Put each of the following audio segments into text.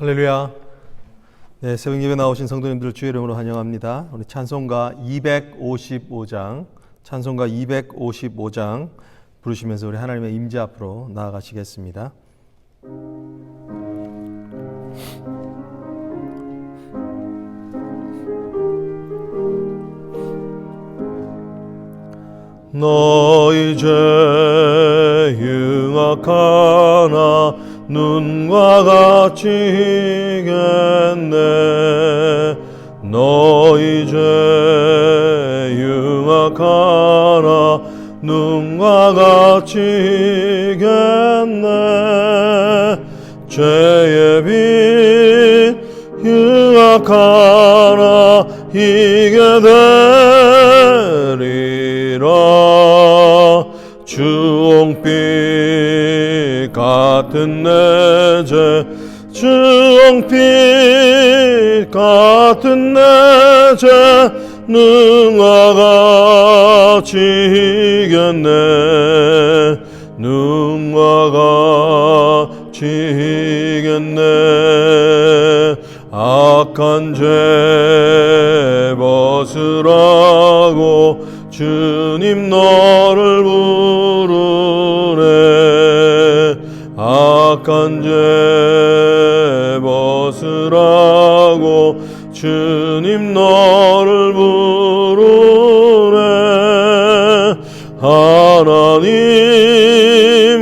할렐루야. 네, 새벽 예배 나오신 성도님들 주의 이름으로 환영합니다. 우리 찬송가 255장 부르시면서 우리 하나님의 임재 앞으로 나아가시겠습니다. 너희 죄 흉악하나 눈과 같이 희겠네. 너희 죄 흉악하나 눈과 같이 희겠네. 죄의 빛 흉악하나 희게 되리라. 주홍빛 같은 내 죄, 주홍빛 같은 내 죄 능과 같이 희겠네. 능과 같이 희겠네. 악한 죄 벗으라고 주님 너를 부르네. 악한 죄 벗으라고 주님 너를 부르네. 하나님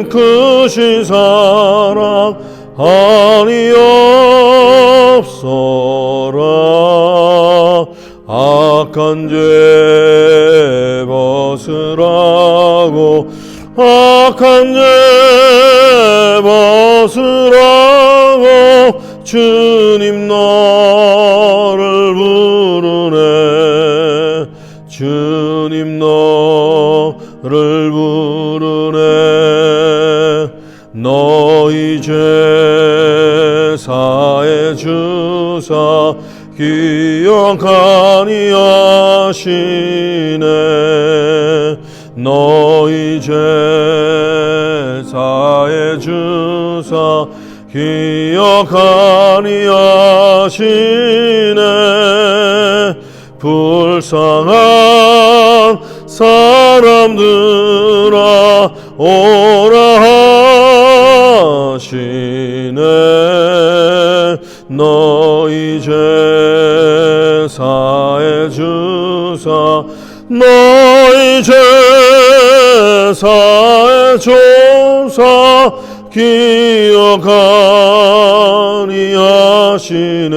크신 사랑 아니옵소라. 악한 죄 벗으라고 악한 죄 벗으라고 주님 너를 부르네. 주님 너를 부르네. 너희 죄 사해 주사 기억하니 하시네. 너희 죄 사해 주사 기억하니 하시네. 불쌍한 사람들아 오라 하시네. 너희 죄 사해 주사 너희 죄 사해 주사 기억하니 하시네.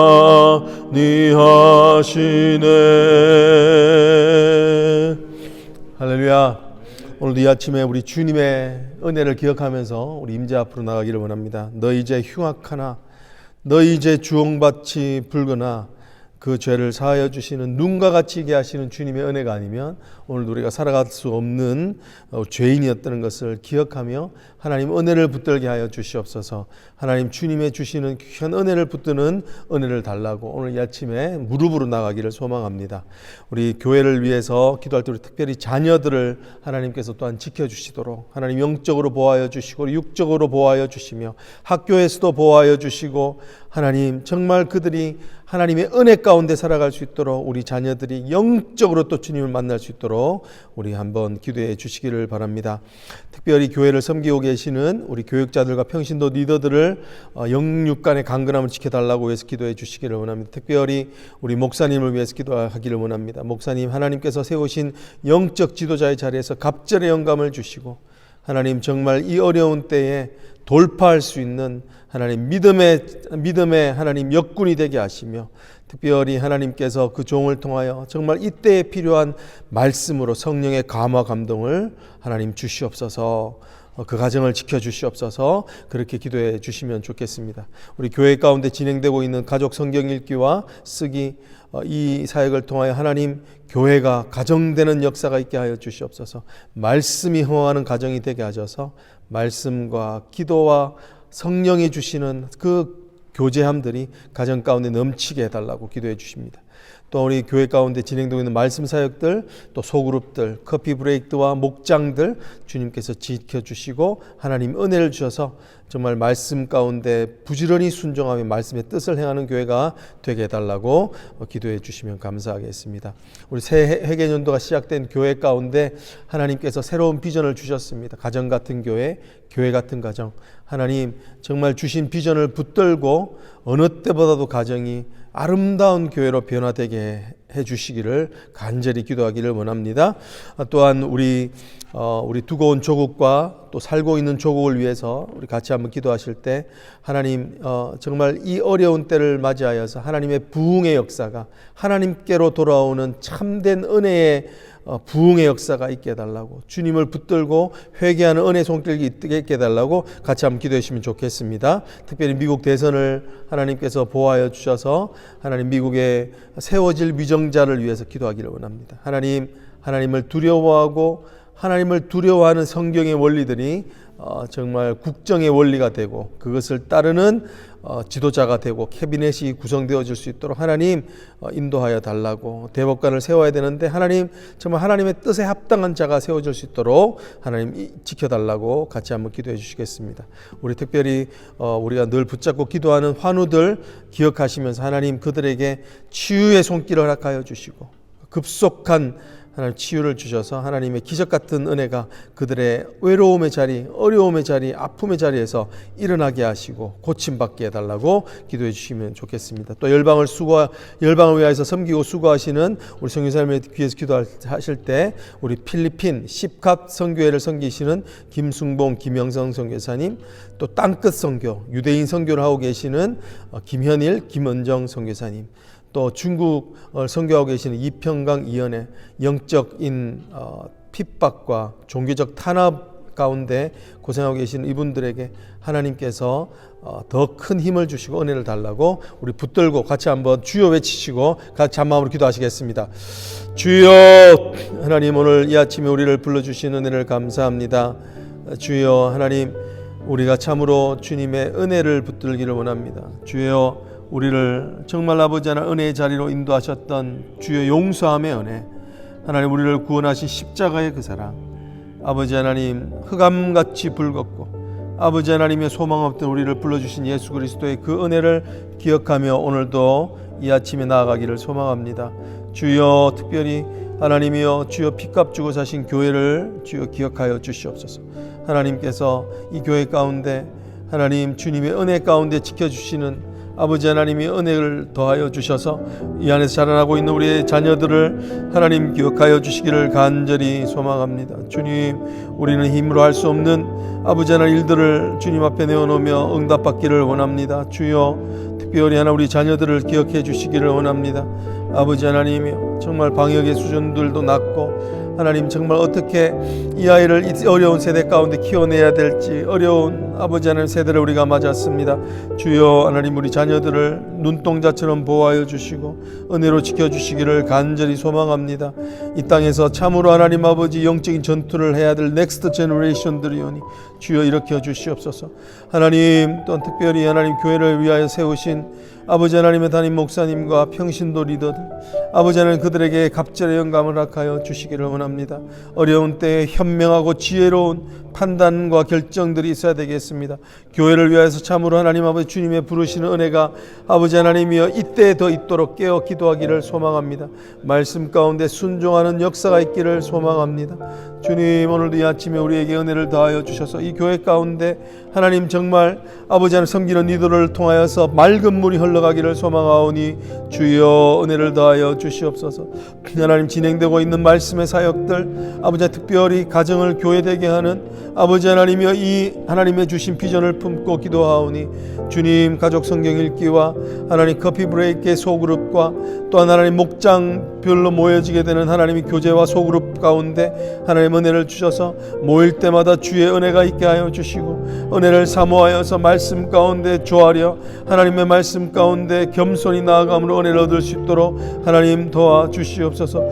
기억하니 하시네. 할렐루야. 오늘도 이 아침에 우리 주님의 은혜를 기억하면서 우리 임재 앞으로 나가기를 원합니다. 너희 죄 흉악하나 너희 죄 주홍밭이 붉으나 그 죄를 사하여 주시는 눈과 같이 있게 하시는 주님의 은혜가 아니면 오늘 우리가 살아갈 수 없는 죄인이었다는 것을 기억하며 하나님 은혜를 붙들게 하여 주시옵소서. 하나님 주님의 주시는 귀한 은혜를 붙드는 은혜를 달라고 오늘 이 아침에 무릎으로 나가기를 소망합니다. 우리 교회를 위해서 기도할 때 우리 특별히 자녀들을 하나님께서 또한 지켜주시도록 하나님 영적으로 보호하여 주시고 육적으로 보호하여 주시며 학교에서도 보호하여 주시고 하나님 정말 그들이 하나님의 은혜 가운데 살아갈 수 있도록 우리 자녀들이 영적으로 또 주님을 만날 수 있도록 우리 한번 기도해 주시기를 바랍니다. 특별히 교회를 섬기고 계시는 우리 교육자들과 평신도 리더들을 영육간의 강건함을 지켜달라고 해서 기도해 주시기를 원합니다. 특별히 우리 목사님을 위해서 기도하기를 원합니다. 목사님 하나님께서 세우신 영적 지도자의 자리에서 갑절의 영감을 주시고 하나님 정말 이 어려운 때에 돌파할 수 있는 하나님 믿음의 하나님 역군이 되게 하시며 특별히 하나님께서 그 종을 통하여 정말 이때에 필요한 말씀으로 성령의 감화 감동을 하나님 주시옵소서. 그 가정을 지켜주시옵소서. 그렇게 기도해 주시면 좋겠습니다. 우리 교회 가운데 진행되고 있는 가족 성경 읽기와 쓰기 이 사역을 통하여 하나님 교회가 가정되는 역사가 있게 하여 주시옵소서. 말씀이 흥황하는 가정이 되게 하셔서 말씀과 기도와 성령이 주시는 그 교제함들이 가정 가운데 넘치게 해달라고 기도해 주십니다. 또 우리 교회 가운데 진행되고 있는 말씀 사역들, 또 소그룹들, 커피 브레이크와 목장들 주님께서 지켜주시고 하나님 은혜를 주셔서 정말 말씀 가운데 부지런히 순종하며 말씀의 뜻을 행하는 교회가 되게 해달라고 기도해 주시면 감사하겠습니다. 우리 새 회개년도가 시작된 교회 가운데 하나님께서 새로운 비전을 주셨습니다. 가정 같은 교회, 교회 같은 가정, 하나님 정말 주신 비전을 붙들고 어느 때보다도 가정이 아름다운 교회로 변화되게 해주시기를 간절히 기도하기를 원합니다. 또한 우리 두고 온 조국과 또 살고 있는 조국을 위해서 우리 같이 한번 기도하실 때 하나님 정말 이 어려운 때를 맞이하여서 하나님의 부흥의 역사가 하나님께로 돌아오는 참된 은혜의 부흥의 역사가 있게 해달라고, 주님을 붙들고 회개하는 은혜 손길이 있게 해달라고 같이 한번 기도해 주시면 좋겠습니다. 특별히 미국 대선을 하나님께서 보호하여 주셔서 하나님 미국에 세워질 위정자를 위해서 기도하기를 원합니다. 하나님을 두려워하고 하나님을 두려워하는 성경의 원리들이 정말 국정의 원리가 되고 그것을 따르는 지도자가 되고 캐비넷이 구성되어질 수 있도록 하나님 인도하여 달라고, 대법관을 세워야 되는데 하나님 정말 하나님의 뜻에 합당한 자가 세워질 수 있도록 하나님 지켜달라고 같이 한번 기도해 주시겠습니다. 우리 특별히 우리가 늘 붙잡고 기도하는 환우들 기억하시면서 하나님 그들에게 치유의 손길을 허락하여 주시고 급속한 하나님 치유를 주셔서 하나님의 기적 같은 은혜가 그들의 외로움의 자리, 어려움의 자리, 아픔의 자리에서 일어나게 하시고 고침받게 해달라고 기도해 주시면 좋겠습니다. 또 열방을 위하여서 섬기고 수고하시는 우리 선교사님에 귀해서 기도하실 때 우리 필리핀 십캅 선교회를 섬기시는 김승봉, 김영성 선교사님, 또 땅끝 선교, 유대인 선교를 하고 계시는 김현일, 김은정 선교사님, 또 중국 선교하고 계시는 이평강, 이연의 영적인 핍박과 종교적 탄압 가운데 고생하고 계시는 이분들에게 하나님께서 더 큰 힘을 주시고 은혜를 달라고 우리 붙들고 같이 한번 주여 외치시고 같이 한마음으로 기도하시겠습니다. 주여, 하나님 오늘 이 아침에 우리를 불러주신 은혜를 감사합니다. 주여, 하나님 우리가 참으로 주님의 은혜를 붙들기를 원합니다. 주여, 우리를 정말 아버지 하나님 은혜의 자리로 인도하셨던 주의 용서함의 은혜, 하나님 우리를 구원하신 십자가의 그 사랑, 아버지 하나님 흑암같이 붉었고 아버지 하나님의 소망 없던 우리를 불러주신 예수 그리스도의 그 은혜를 기억하며 오늘도 이 아침에 나아가기를 소망합니다. 주여, 특별히 하나님이여 주여 피값 주고 사신 교회를 주여 기억하여 주시옵소서. 하나님께서 이 교회 가운데 하나님 주님의 은혜 가운데 지켜주시는 아버지 하나님이 은혜를 더하여 주셔서 이 안에서 자라나고 있는 우리의 자녀들을 하나님 기억하여 주시기를 간절히 소망합니다. 주님, 우리는 힘으로 할 수 없는 아버지 하나님 일들을 주님 앞에 내어놓으며 응답받기를 원합니다. 주여, 특별히 하나 우리 자녀들을 기억해 주시기를 원합니다. 아버지 하나님이여 정말 방역의 수준들도 낮고 하나님 정말 어떻게 이 아이를 이 어려운 세대 가운데 키워내야 될지 어려운 아버지 하나님 세대를 우리가 맞았습니다. 주여, 하나님 우리 자녀들을 눈동자처럼 보호하여 주시고 은혜로 지켜주시기를 간절히 소망합니다. 이 땅에서 참으로 하나님 아버지 영적인 전투를 해야 될 넥스트 제너레이션들이 오니 주여 일으켜 주시옵소서. 하나님 또한 특별히 하나님 교회를 위하여 세우신 아버지 하나님의 담임 목사님과 평신도 리더들, 아버지 하나님 그들에게 갑절의 영감을 허락하여 주시기를 원합니다. 어려운 때에 현명하고 지혜로운 판단과 결정들이 있어야 되겠습니다. 교회를 위하여서 참으로 하나님 아버지 주님의 부르시는 은혜가 아버지 하나님이여 이때에 더 있도록 깨어 기도하기를 소망합니다. 말씀 가운데 순종하는 역사가 있기를 소망합니다. 주님, 오늘도 이 아침에 우리에게 은혜를 더하여 주셔서 이 교회 가운데 하나님 정말 아버지 하나님 섬기는 이들을 통하여서 맑은 물이 흘러가기를 소망하오니 주여 은혜를 더하여 주시옵소서. 하나님 진행되고 있는 말씀의 사역들 아버지 특별히 가정을 교회되게 하는 아버지 하나님이여 이 하나님의 주신 비전을 품고 기도하오니 주님 가족 성경 읽기와 하나님 커피 브레이크의 소그룹과 또한 하나님 목장 그룹별로 모여지게 되는 하나님의 교제와 소그룹 가운데 하나님 은혜를 주셔서 모일 때마다 주의 은혜가 있게 하여 주시고 은혜를 사모하여서 말씀 가운데 조아려 하나님의 말씀 가운데 겸손히 나아감으로 은혜를 얻을 수 있도록 하나님 도와주시옵소서.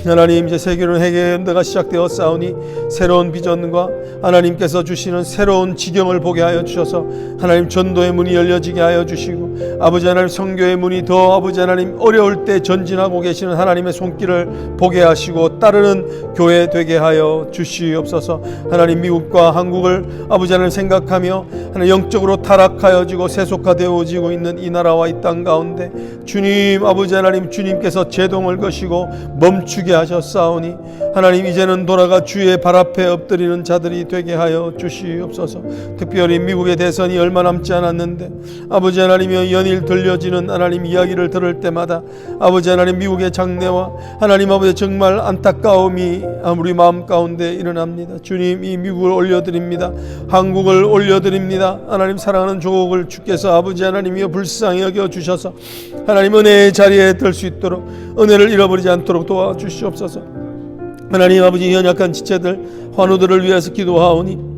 하나님, 이제 세계는 회개의 연대가 시작되었사오니 새로운 비전과 하나님께서 주시는 새로운 지경을 보게 하여 주셔서 하나님 전도의 문이 열려지게 하여 주시고 아버지 하나님 선교의 문이 더 아버지 하나님 어려울 때 전진하고 계시는 하나님의 손길을 보게 하시고 따르는 교회 되게 하여 주시옵소서. 하나님, 미국과 한국을 아버지 하나님 생각하며 하나님 영적으로 타락하여지고 세속화되어지고 있는 이 나라와 이 땅 가운데 주님 아버지 하나님, 주님께서 제동을 거시고 멈추게 하셨사오니 하나님 이제는 돌아가 주의 발 앞에 엎드리는 자들이 되게 하여 주시옵소서. 특별히 미국의 대선이 얼마 남지 않았는데 아버지 하나님이여 연일 들려지는 하나님 이야기를 들을 때마다 아버지 하나님 미국의 장래와 하나님 아버지 정말 안타까움이 우리 마음 가운데 일어납니다. 주님, 이 미국을 올려드립니다. 한국을 올려드립니다. 하나님, 사랑하는 조국을 주께서 아버지 하나님이여 불쌍히 여겨 주셔서 하나님 은혜의 자리에 들 수 있도록 은혜를 잃어버리지 않도록 도와주시옵소서. 하나님 아버지, 연약한 지체들 환우들을 위해서 기도하오니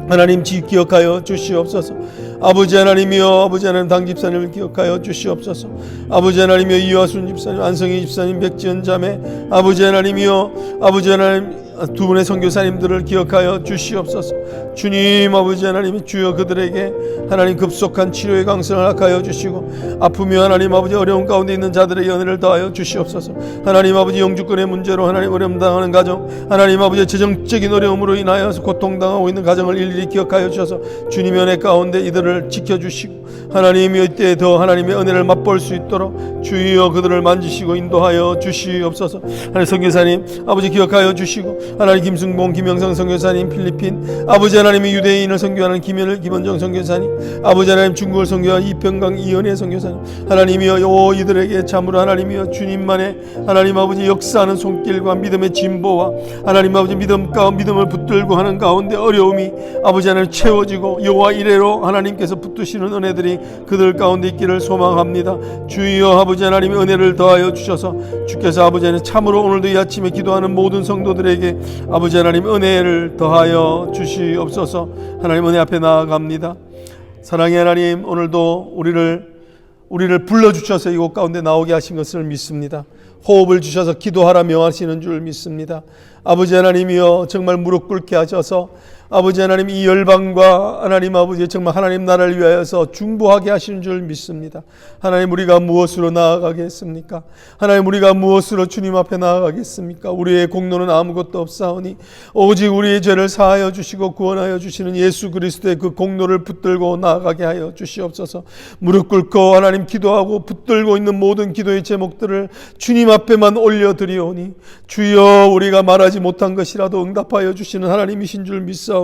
하나님 기억하여 주시옵소서. 아버지 하나님이여, 아버지 하나님 당 집사님을 기억하여 주시옵소서. 아버지 하나님이여, 이화순 집사님, 안성희 집사님, 백지연 자매, 아버지 하나님이여, 아버지 하나님 두 분의 선교사님들을 기억하여 주시옵소서. 주님 아버지 하나님, 주여 그들에게 하나님 급속한 치료의 강성을 허락하여 주시고 아프며 하나님 아버지 어려운 가운데 있는 자들에게 은혜를 더하여 주시옵소서. 하나님 아버지 영주권의 문제로 하나님 어려움 당하는 가정, 하나님 아버지 재정적인 어려움으로 인하여서 고통당하고 있는 가정을 일일이 기억하여 주셔서 주님의 은혜 가운데 이들을 지켜주시고 하나님이 이때 더 하나님의 은혜를 맛볼 수 있도록 주여 그들을 만지시고 인도하여 주시옵소서. 하나님 선교사님 아버지 기억하여 주시고 하나님 김승봉 김영성 선교사님, 필리핀 아버지 하나님이 유대인을 선교하는 김원정 선교사님, 아버지 하나님 중국을 선교한 이평강 이연혜 선교사님, 하나님이여 이들에게 참으로 하나님이여 주님만의 하나님 아버지 역사하는 손길과 믿음의 진보와 하나님 아버지 믿음을 붙들고 하는 가운데 어려움이 아버지 하나님 채워지고 여호와 이레로 하나님께서 붙드시는 은혜들이 그들 가운데 있기를 소망합니다. 주여 아버지 하나님의 은혜를 더하여 주셔서 주께서 아버지 하나님 참으로 오늘도 이 아침에 기도하는 모든 성도들에게 아버지 하나님 은혜를 더하여 주시옵소서. 하나님 은혜 앞에 나아갑니다. 사랑의 하나님, 오늘도 우리를 불러주셔서 이곳 가운데 나오게 하신 것을 믿습니다. 호흡을 주셔서 기도하라 명하시는 줄 믿습니다. 아버지 하나님이여, 정말 무릎 꿇게 하셔서 아버지 하나님 이 열방과 하나님 아버지 정말 하나님 나라를 위하여서 중보하게 하시는 줄 믿습니다. 하나님, 우리가 무엇으로 나아가겠습니까? 하나님, 우리가 무엇으로 주님 앞에 나아가겠습니까? 우리의 공로는 아무것도 없사오니 오직 우리의 죄를 사하여 주시고 구원하여 주시는 예수 그리스도의 그 공로를 붙들고 나아가게 하여 주시옵소서. 무릎 꿇고 하나님 기도하고 붙들고 있는 모든 기도의 제목들을 주님 앞에만 올려드리오니 주여, 우리가 말하지 못한 것이라도 응답하여 주시는 하나님이신 줄 믿사오니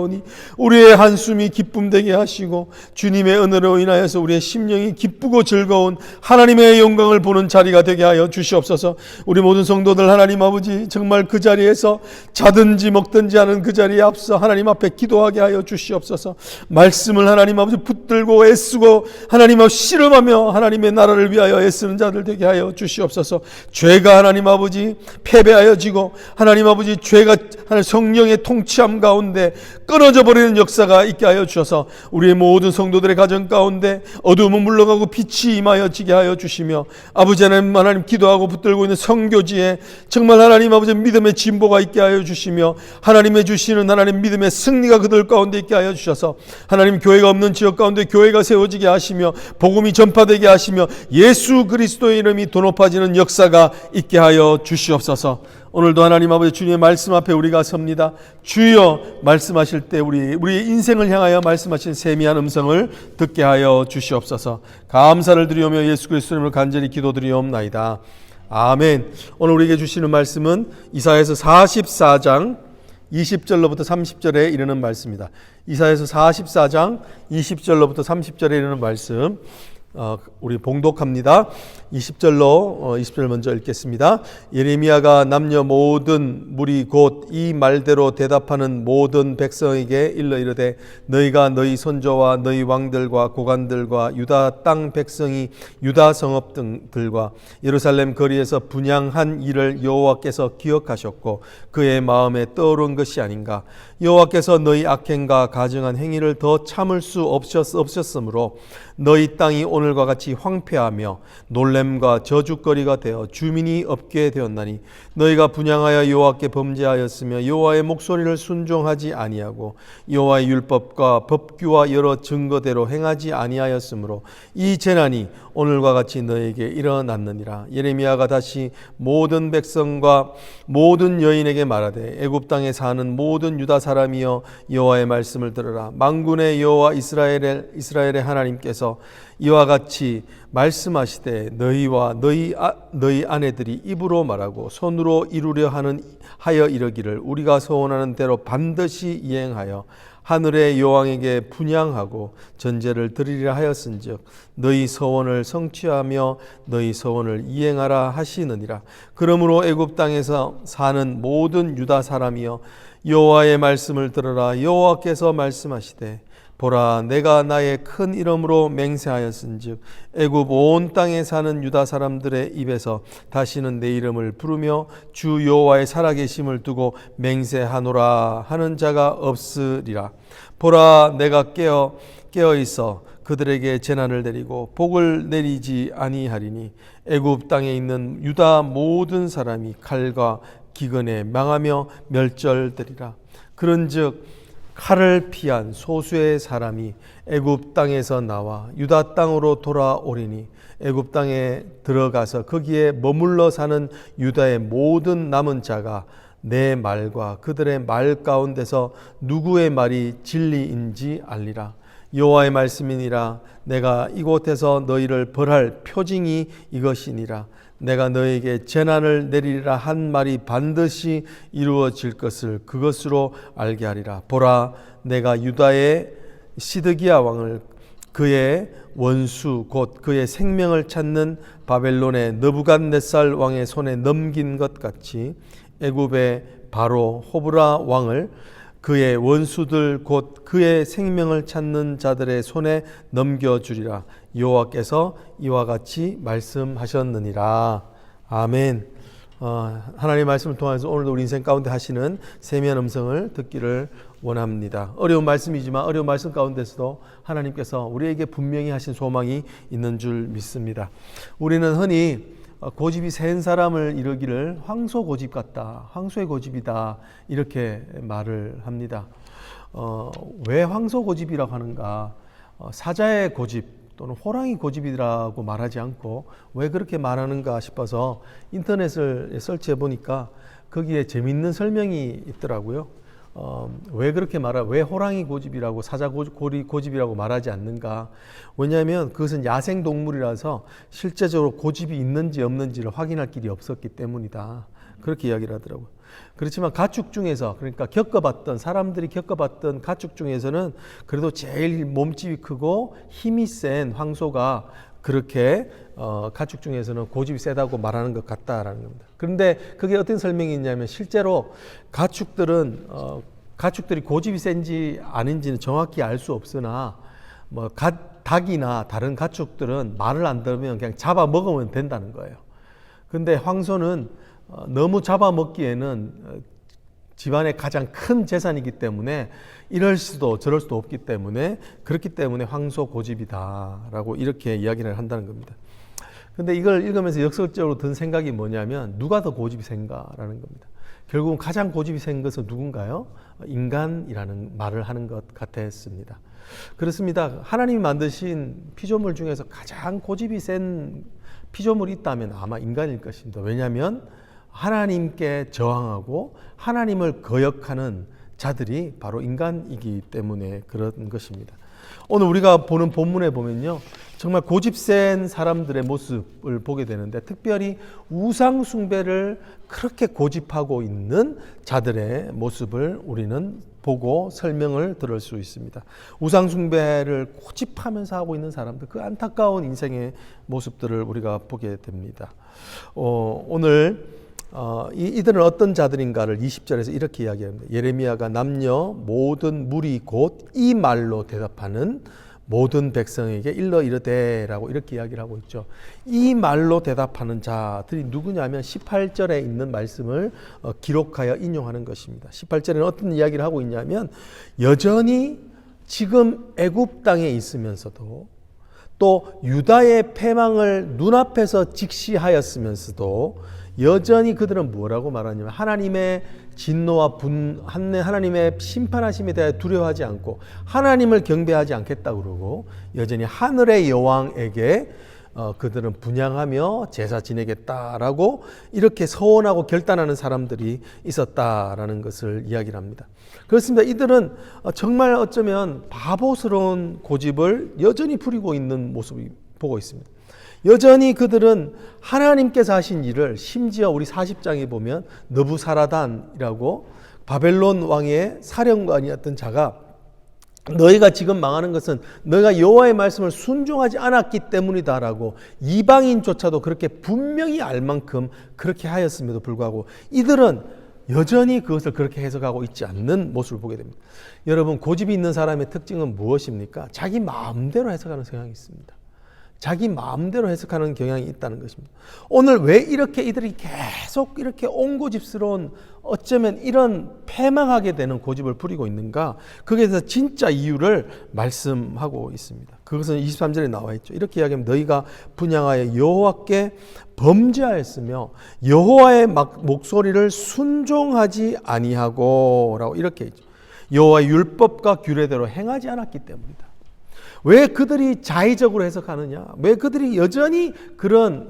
우리의 한숨이 기쁨되게 하시고 주님의 은혜로 인하여서 우리의 심령이 기쁘고 즐거운 하나님의 영광을 보는 자리가 되게 하여 주시옵소서. 우리 모든 성도들 하나님 아버지 정말 그 자리에서 자든지 먹든지 하는 그 자리에 앞서 하나님 앞에 기도하게 하여 주시옵소서. 말씀을 하나님 아버지 붙들고 애쓰고 하나님 앞에 씨름하며 하나님의 나라를 위하여 애쓰는 자들 되게 하여 주시옵소서. 죄가 하나님 아버지 패배하여지고 하나님 아버지 죄가 하나님 성령의 통치함 가운데 끊어져 버리는 역사가 있게 하여 주셔서 우리의 모든 성도들의 가정 가운데 어두움은 물러가고 빛이 임하여지게 하여 주시며 아버지 하나님 기도하고 붙들고 있는 성교지에 정말 하나님 아버지 믿음의 진보가 있게 하여 주시며 하나님의 주시는 하나님 믿음의 승리가 그들 가운데 있게 하여 주셔서 하나님 교회가 없는 지역 가운데 교회가 세워지게 하시며 복음이 전파되게 하시며 예수 그리스도의 이름이 더 높아지는 역사가 있게 하여 주시옵소서. 오늘도 하나님 아버지 주님의 말씀 앞에 우리가 섭니다. 주여, 말씀하실 때 우리의 인생을 향하여 말씀하신 세미한 음성을 듣게 하여 주시옵소서. 감사를 드리오며 예수 그리스도의 이름으로 간절히 기도드리옵나이다. 아멘. 오늘 우리에게 주시는 말씀은 이사야서 44장 20절로부터 30절에 이르는 말씀입니다. 이사야서 44장 20절로부터 30절에 이르는 말씀, 우리 봉독합니다. 20절 먼저 읽겠습니다. 예레미야가 남녀 모든 무리 곧 이 말대로 대답하는 모든 백성에게 일러 이르되 너희가 너희 선조와 너희 왕들과 고관들과 유다 땅 백성이 유다 성읍 등들과 예루살렘 거리에서 분향한 일을 여호와께서 기억하셨고 그의 마음에 떠오른 것이 아닌가. 여호와께서 너희 악행과 가증한 행위를 더 참을 수 없었으므로 너희 땅이 오늘과 같이 황폐하며 놀램과 저주거리가 되어 주민이 없게 되었나니 너희가 분향하여 여호와께 범죄하였으며 여호와의 목소리를 순종하지 아니하고 여호와의 율법과 법규와 여러 증거대로 행하지 아니하였으므로 이 재난이 오늘과 같이 너희에게 일어났느니라. 예레미야가 다시 모든 백성과 모든 여인에게 말하되 애굽 땅에 사는 모든 유다 사람이여 여호와의 말씀을 들으라. 만군의 여호와 이스라엘의 하나님께서 이와 같이 말씀하시되 너희와 너희 아내들이 입으로 말하고 손으로 이루려 하여 이르기를 우리가 소원하는 대로 반드시 이행하여 하늘의 여왕에게 분향하고 전제를 드리리라 하였은즉 너희 소원을 성취하며 너희 소원을 이행하라 하시느니라. 그러므로 애굽 땅에서 사는 모든 유다 사람이여 여호와의 말씀을 들으라. 여호와께서 말씀하시되 보라 내가 나의 큰 이름으로 맹세하였은즉 애굽 온 땅에 사는 유다 사람들의 입에서 다시는 내 이름을 부르며 주 여호와의 살아계심을 두고 맹세하노라 하는 자가 없으리라. 보라 내가 깨어 있어 그들에게 재난을 내리고 복을 내리지 아니하리니 애굽 땅에 있는 유다 모든 사람이 칼과 기근에 망하며 멸절되리라. 그런즉 칼을 피한 소수의 사람이 애굽 땅에서 나와 유다 땅으로 돌아오리니 애굽 땅에 들어가서 거기에 머물러 사는 유다의 모든 남은 자가 내 말과 그들의 말 가운데서 누구의 말이 진리인지 알리라. 여호와의 말씀이니라. 내가 이곳에서 너희를 벌할 표징이 이것이니라. 내가 너에게 재난을 내리리라 한 말이 반드시 이루어질 것을 그것으로 알게 하리라. 보라 내가 유다의 시드기야 왕을 그의 원수 곧 그의 생명을 찾는 바벨론의 느부갓네살 왕의 손에 넘긴 것 같이 애굽의 바로 호브라 왕을 그의 원수들 곧 그의 생명을 찾는 자들의 손에 넘겨주리라. 여호와께서 이와 같이 말씀하셨느니라. 아멘. 하나님의 말씀을 통해서 오늘도 우리 인생 가운데 하시는 세미한 음성을 듣기를 원합니다. 어려운 말씀이지만 어려운 말씀 가운데서도 하나님께서 우리에게 분명히 하신 소망이 있는 줄 믿습니다. 우리는 흔히 고집이 센 사람을 이르기를 황소 고집 같다, 황소의 고집이다 이렇게 말을 합니다. 왜 황소 고집이라고 하는가? 사자의 고집 또는 호랑이 고집이라고 말하지 않고 왜 그렇게 말하는가 싶어서 인터넷을 설치해 보니까 거기에 재밌는 설명이 있더라고요. 왜 그렇게 왜 호랑이 고집이라고 사자 고집이라고 말하지 않는가? 왜냐하면 그것은 야생 동물이라서 실제적으로 고집이 있는지 없는지를 확인할 길이 없었기 때문이다. 그렇게 이야기를 하더라고요. 그렇지만 가축 중에서 그러니까 사람들이 겪어봤던 가축 중에서는 그래도 제일 몸집이 크고 힘이 센 황소가 그렇게 가축 중에서는 고집이 세다고 말하는 것 같다라는 겁니다. 그런데 그게 어떤 설명이 있냐면 실제로 가축들이 고집이 센지 아닌지는 정확히 알 수 없으나 닭이나 다른 가축들은 말을 안 들으면 그냥 잡아먹으면 된다는 거예요. 근데 황소는 너무 잡아먹기에는 집안의 가장 큰 재산이기 때문에 이럴 수도 저럴 수도 없기 때문에 그렇기 때문에 황소 고집이다라고 이렇게 이야기를 한다는 겁니다. 근데 이걸 읽으면서 역설적으로 든 생각이 뭐냐면 누가 더 고집이 센가라는 겁니다. 결국은 가장 고집이 센 것은 누군가요? 인간이라는 말을 하는 것 같았습니다. 그렇습니다. 하나님이 만드신 피조물 중에서 가장 고집이 센 피조물이 있다면 아마 인간일 것입니다. 왜냐하면 하나님께 저항하고 하나님을 거역하는 자들이 바로 인간이기 때문에 그런 것입니다. 오늘 우리가 보는 본문에 보면요, 정말 고집센 사람들의 모습을 보게 되는데, 특별히 우상 숭배를 그렇게 고집하고 있는 자들의 모습을 우리는 보고 설명을 들을 수 있습니다. 우상 숭배를 고집하면서 하고 있는 사람들, 그 안타까운 인생의 모습들을 우리가 보게 됩니다. 오늘 이들은 어떤 자들인가를 20절에서 이렇게 이야기합니다. 예레미야가 남녀 모든 무리 곧 이 말로 대답하는 모든 백성에게 일러 이르되라고 이렇게 이야기를 하고 있죠. 이 말로 대답하는 자들이 누구냐면 18절에 있는 말씀을 기록하여 인용하는 것입니다. 18절에는 어떤 이야기를 하고 있냐면, 여전히 지금 애굽 땅에 있으면서도, 또 유다의 패망을 눈앞에서 직시하였으면서도 여전히 그들은 뭐라고 말하냐면, 하나님의 진노와 하나님의 심판하심에 대해 두려워하지 않고 하나님을 경배하지 않겠다고 그러고, 여전히 하늘의 여왕에게 그들은 분향하며 제사 지내겠다라고 이렇게 서원하고 결단하는 사람들이 있었다라는 것을 이야기를 합니다. 그렇습니다. 이들은 정말 어쩌면 바보스러운 고집을 여전히 부리고 있는 모습을 보고 있습니다. 여전히 그들은 하나님께서 하신 일을, 심지어 우리 40장에 보면 느부사라단이라고 바벨론 왕의 사령관이었던 자가, 너희가 지금 망하는 것은 너희가 여호와의 말씀을 순종하지 않았기 때문이다라고 이방인조차도 그렇게 분명히 알 만큼 그렇게 하였음에도 불구하고 이들은 여전히 그것을 그렇게 해석하고 있지 않는 모습을 보게 됩니다. 여러분, 고집이 있는 사람의 특징은 무엇입니까? 자기 마음대로 해석하는 성향이 있습니다. 자기 마음대로 해석하는 경향이 있다는 것입니다. 오늘 왜 이렇게 이들이 계속 이렇게 옹고집스러운, 어쩌면 이런 패망하게 되는 고집을 부리고 있는가? 거기에 대해서 진짜 이유를 말씀하고 있습니다. 그것은 23절에 나와 있죠. 이렇게 이야기하면, 너희가 분향하여 여호와께 범죄하였으며 여호와의 목소리를 순종하지 아니하고 라고 이렇게 있죠. 여호와의 율법과 규례대로 행하지 않았기 때문이다. 왜 그들이 자의적으로 해석하느냐? 왜 그들이 여전히 그런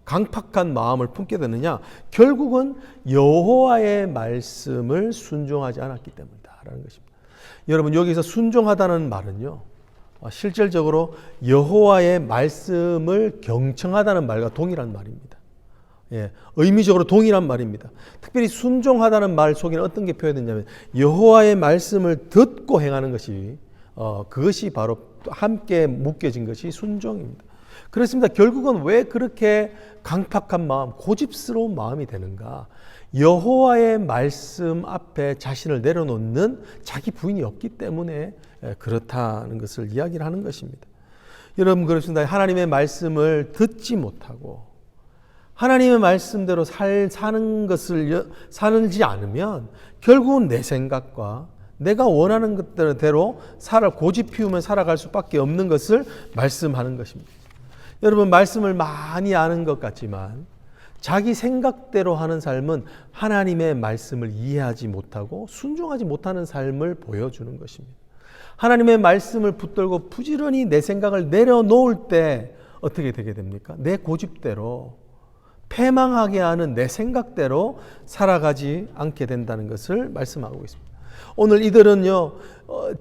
강팍한 마음을 품게 되느냐? 결국은 여호와의 말씀을 순종하지 않았기 때문이다라는 것입니다. 여러분, 여기서 순종하다는 말은요, 실질적으로 여호와의 말씀을 경청하다는 말과 동일한 말입니다. 예, 의미적으로 동일한 말입니다. 특별히 순종하다는 말 속에는 어떤 게 표현되냐면, 여호와의 말씀을 듣고 행하는 것이 그것이 바로 함께 묶여진 것이 순종입니다. 그렇습니다. 결국은 왜 그렇게 강팍한 마음, 고집스러운 마음이 되는가? 여호와의 말씀 앞에 자신을 내려놓는 자기 부인이 없기 때문에 그렇다는 것을 이야기를 하는 것입니다. 여러분, 그렇습니다. 하나님의 말씀을 듣지 못하고 하나님의 말씀대로 사는지 않으면 결국은 내 생각과 내가 원하는 것대로 고집 피우면 살아갈 수밖에 없는 것을 말씀하는 것입니다. 여러분, 말씀을 많이 아는 것 같지만 자기 생각대로 하는 삶은 하나님의 말씀을 이해하지 못하고 순종하지 못하는 삶을 보여주는 것입니다. 하나님의 말씀을 붙들고 부지런히 내 생각을 내려놓을 때 어떻게 되게 됩니까? 내 고집대로, 패망하게 하는 내 생각대로 살아가지 않게 된다는 것을 말씀하고 있습니다. 오늘 이들은요,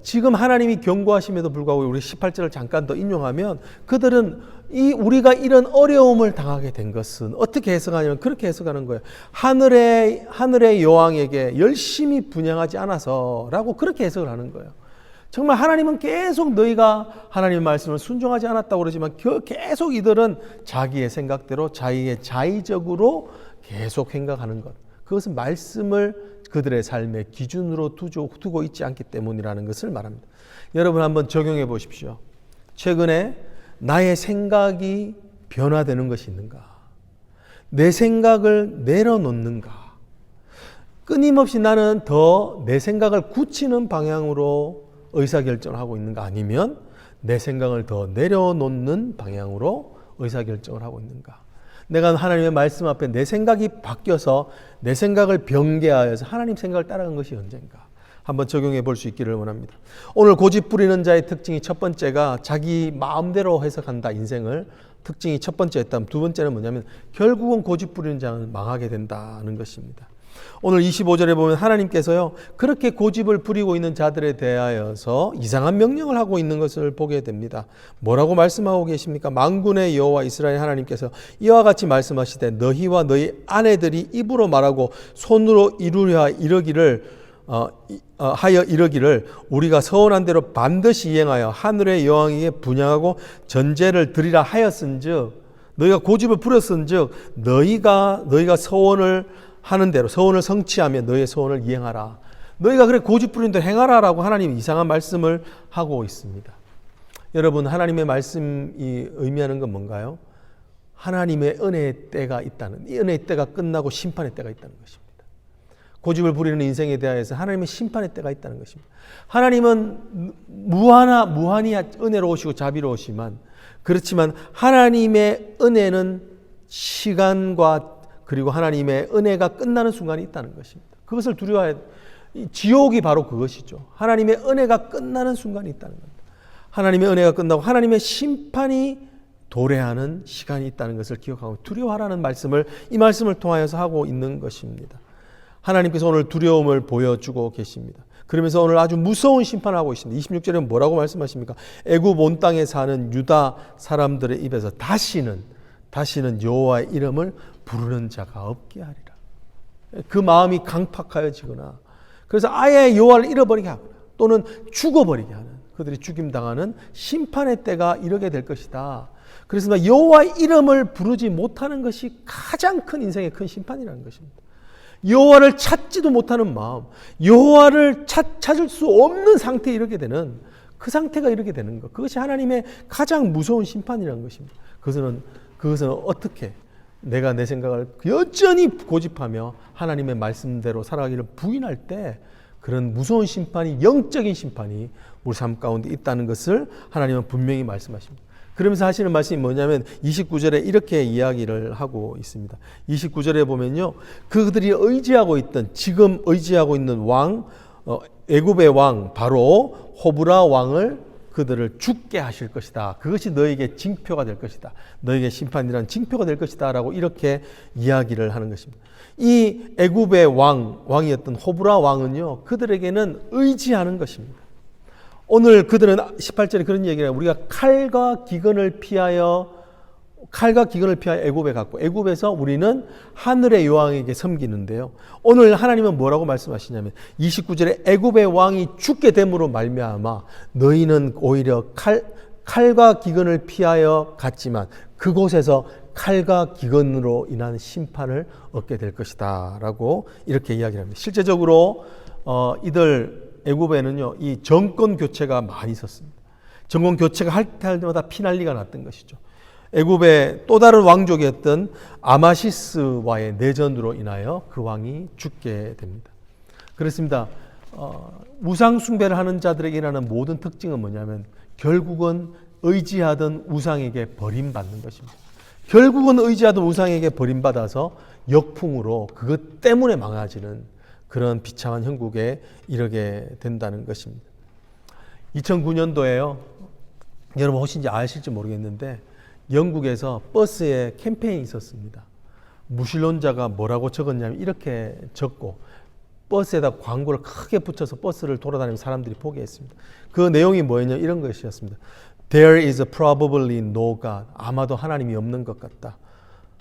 지금 하나님이 경고하심에도 불구하고 우리 18절을 잠깐 더 인용하면, 그들은 우리가 이런 어려움을 당하게 된 것은 어떻게 해석하냐면 그렇게 해석하는 거예요. 하늘의 여왕에게 열심히 분향하지 않아서라고 그렇게 해석을 하는 거예요. 정말 하나님은 계속 너희가 하나님의 말씀을 순종하지 않았다고 그러지만 계속 이들은 자기의 생각대로 자기의 자의적으로 계속 행각하는 것. 그것은 말씀을 그들의 삶의 기준으로 두고 있지 않기 때문이라는 것을 말합니다. 여러분, 한번 적용해 보십시오. 최근에 나의 생각이 변화되는 것이 있는가? 내 생각을 내려놓는가? 끊임없이 나는 더 내 생각을 굳히는 방향으로 의사결정을 하고 있는가? 아니면 내 생각을 더 내려놓는 방향으로 의사결정을 하고 있는가? 내가 하나님의 말씀 앞에 내 생각이 바뀌어서 내 생각을 변개하여서 하나님 생각을 따라간 것이 언젠가? 한번 적용해 볼 수 있기를 원합니다. 오늘 고집 부리는 자의 특징이 첫 번째가 자기 마음대로 해석한다, 인생을. 특징이 첫 번째였다면 두 번째는 뭐냐면 결국은 고집 부리는 자는 망하게 된다는 것입니다. 오늘 25절에 보면 하나님께서요, 그렇게 고집을 부리고 있는 자들에 대하여서 이상한 명령을 하고 있는 것을 보게 됩니다. 뭐라고 말씀하고 계십니까? 만군의 여호와 이스라엘 하나님께서 이와 같이 말씀하시되 너희와 너희 아내들이 입으로 말하고 손으로 이루려 하여 이르기를 우리가 서원한 대로 반드시 이행하여 하늘의 여왕에게 분향하고 전제를 드리라 하였은즉, 너희가 고집을 부렸은즉 너희가 서원을 하는 대로 서원을 성취하면 너희의 서원을 이행하라. 너희가 그래 고집 부린 대로 행하라라고 하나님이 이상한 말씀을 하고 있습니다. 여러분, 하나님의 말씀이 의미하는 건 뭔가요? 하나님의 은혜의 때가 있다는, 이 은혜의 때가 끝나고 심판의 때가 있다는 것입니다. 고집을 부리는 인생에 대하여서 하나님의 심판의 때가 있다는 것입니다. 하나님은 무한히 은혜로우시고 자비로우시지만, 그렇지만 하나님의 은혜는 시간과 그리고 하나님의 은혜가 끝나는 순간이 있다는 것입니다. 그것을 두려워해야 돼요. 지옥이 바로 그것이죠. 하나님의 은혜가 끝나는 순간이 있다는 겁니다. 하나님의 은혜가 끝나고 하나님의 심판이 도래하는 시간이 있다는 것을 기억하고 두려워하라는 말씀을, 이 말씀을 통하여서 하고 있는 것입니다. 하나님께서 오늘 두려움을 보여주고 계십니다. 그러면서 오늘 아주 무서운 심판을 하고 있습니다. 26절에 뭐라고 말씀하십니까? 애굽 온 땅에 사는 유다 사람들의 입에서 다시는 여호와의 이름을 부르는 자가 없게 하리라. 그 마음이 강팍하여지거나, 그래서 아예 여호와를 잃어버리게 하거나 또는 죽어버리게 하는, 그들이 죽임당하는 심판의 때가 이르게 될 것이다. 그래서 여호와의 이름을 부르지 못하는 것이 가장 큰 인생의 큰 심판이라는 것입니다. 여호와를 찾지도 못하는 마음, 여호와를 찾을 수 없는 상태에 이르게 되는, 그 상태가 이르게 되는 것, 그것이 하나님의 가장 무서운 심판이라는 것입니다. 그것은 어떻게 내가 내 생각을 여전히 고집하며 하나님의 말씀대로 살아가기를 부인할 때 그런 무서운 심판이, 영적인 심판이 우리 삶 가운데 있다는 것을 하나님은 분명히 말씀하십니다. 그러면서 하시는 말씀이 뭐냐면 29절에 이렇게 이야기를 하고 있습니다. 29절에 보면요, 그들이 지금 의지하고 있는 왕, 애굽의 왕 바로 호브라 왕을 그들을 죽게 하실 것이다. 그것이 너에게 징표가 될 것이다. 너에게 심판이란 징표가 될 것이다 라고 이렇게 이야기를 하는 것입니다. 이 애굽의 왕이었던 호브라 왕은요, 그들에게는 의지하는 것입니다. 오늘 그들은 18절에 그런 얘기를 해요. 우리가 칼과 기근을 피하여 애굽에 갔고 애굽에서 우리는 하늘의 여왕에게 섬기는데요. 오늘 하나님은 뭐라고 말씀하시냐면 29절에 애굽의 왕이 죽게 됨으로 말미암아 너희는 오히려 칼과 기근을 피하여 갔지만 그곳에서 칼과 기근으로 인한 심판을 얻게 될 것이다 라고 이렇게 이야기를 합니다. 실제적으로 이들 애굽에는요, 이 정권 교체가 많이 있었습니다. 정권 교체가 할 때마다 피난리가 났던 것이죠. 애굽의 또 다른 왕족이었던 아마시스와의 내전으로 인하여 그 왕이 죽게 됩니다. 그렇습니다. 우상 숭배를 하는 자들에게 일어나는 모든 특징은 뭐냐면 결국은 의지하던 우상에게 버림받는 것입니다. 결국은 의지하던 우상에게 버림받아서 역풍으로 그것 때문에 망가지는 그런 비참한 형국에 이르게 된다는 것입니다. 2009년도에요. 여러분 혹시 아실지 모르겠는데 영국에서 버스에 캠페인이 있었습니다. 무신론자가 뭐라고 적었냐면 이렇게 적고 버스에다 광고를 크게 붙여서 버스를 돌아다니는 사람들이 보게 했습니다. 그 내용이 뭐였냐 이런 것이었습니다. There is probably no God. 아마도 하나님이 없는 것 같다.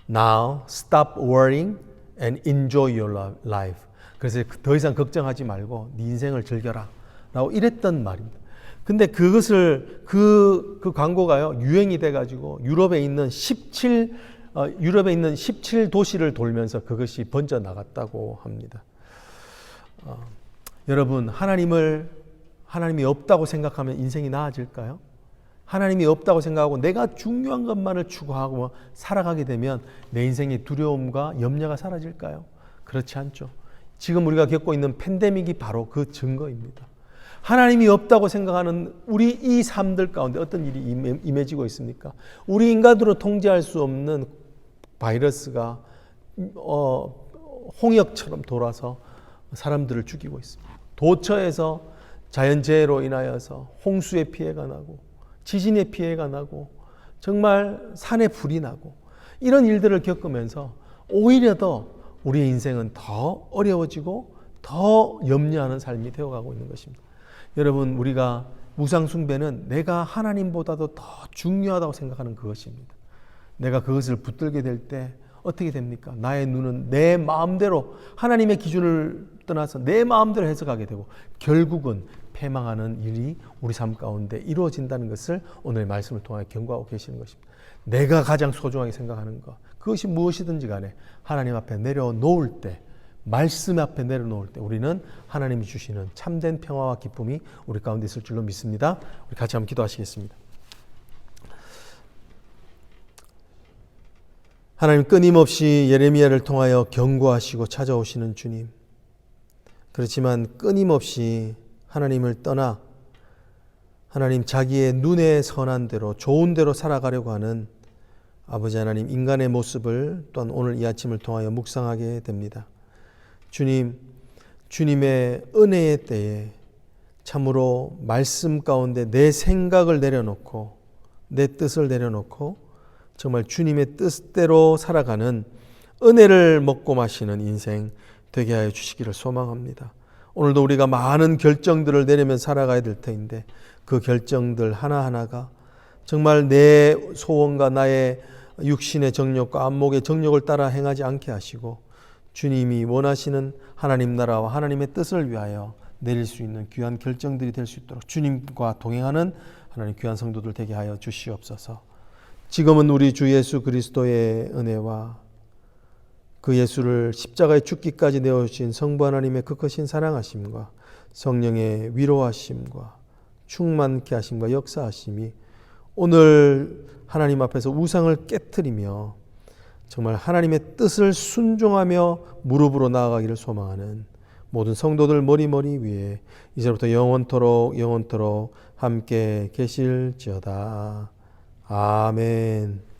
Now stop worrying and enjoy your life. 그래서 더 이상 걱정하지 말고 네 인생을 즐겨라 라고 이랬던 말입니다. 근데 그것을 그 광고가요 유행이 돼가지고 유럽에 있는 17 도시를 돌면서 그것이 번져 나갔다고 합니다. 여러분 하나님이 없다고 생각하면 인생이 나아질까요? 하나님이 없다고 생각하고 내가 중요한 것만을 추구하고 살아가게 되면 내 인생의 두려움과 염려가 사라질까요? 그렇지 않죠. 지금 우리가 겪고 있는 팬데믹이 바로 그 증거입니다. 하나님이 없다고 생각하는 우리 이 삶들 가운데 어떤 일이 임해지고 있습니까? 우리 인간으로 통제할 수 없는 바이러스가 홍역처럼 돌아서 사람들을 죽이고 있습니다. 도처에서 자연재해로 인하여서 홍수의 피해가 나고 지진의 피해가 나고 정말 산에 불이 나고 이런 일들을 겪으면서 오히려 더 우리의 인생은 더 어려워지고 더 염려하는 삶이 되어가고 있는 것입니다. 여러분, 우리가 우상 숭배는 내가 하나님보다도 더 중요하다고 생각하는 그것입니다. 내가 그것을 붙들게 될 때 어떻게 됩니까? 나의 눈은 내 마음대로 하나님의 기준을 떠나서 내 마음대로 해석하게 되고 결국은 패망하는 일이 우리 삶 가운데 이루어진다는 것을 오늘 말씀을 통해 경고하고 계시는 것입니다. 내가 가장 소중하게 생각하는 것, 그것이 무엇이든지 간에 하나님 앞에 내려놓을 때, 말씀 앞에 내려놓을 때 우리는 하나님이 주시는 참된 평화와 기쁨이 우리 가운데 있을 줄로 믿습니다. 우리 같이 한번 기도하시겠습니다. 하나님, 끊임없이 예레미야를 통하여 경고하시고 찾아오시는 주님, 그렇지만 끊임없이 하나님을 떠나 하나님 자기의 눈에 선한 대로 좋은 대로 살아가려고 하는 아버지 하나님 인간의 모습을 또한 오늘 이 아침을 통하여 묵상하게 됩니다. 주님, 주님의 은혜의 때에 참으로 말씀 가운데 내 생각을 내려놓고 내 뜻을 내려놓고 정말 주님의 뜻대로 살아가는 은혜를 먹고 마시는 인생 되게 하여 주시기를 소망합니다. 오늘도 우리가 많은 결정들을 내리면 살아가야 될 터인데 그 결정들 하나하나가 정말 내 소원과 나의 육신의 정욕과 안목의 정욕을 따라 행하지 않게 하시고 주님이 원하시는 하나님 나라와 하나님의 뜻을 위하여 내릴 수 있는 귀한 결정들이 될 수 있도록 주님과 동행하는 하나님 귀한 성도들 되게 하여 주시옵소서. 지금은 우리 주 예수 그리스도의 은혜와 그 예수를 십자가에 죽기까지 내어주신 성부 하나님의 그 크신 사랑하심과 성령의 위로하심과 충만케 하심과 역사하심이 오늘 하나님 앞에서 우상을 깨트리며 정말 하나님의 뜻을 순종하며 무릎으로 나아가기를 소망하는 모든 성도들 머리 위에 이제부터 영원토록 함께 계실지어다. 아멘.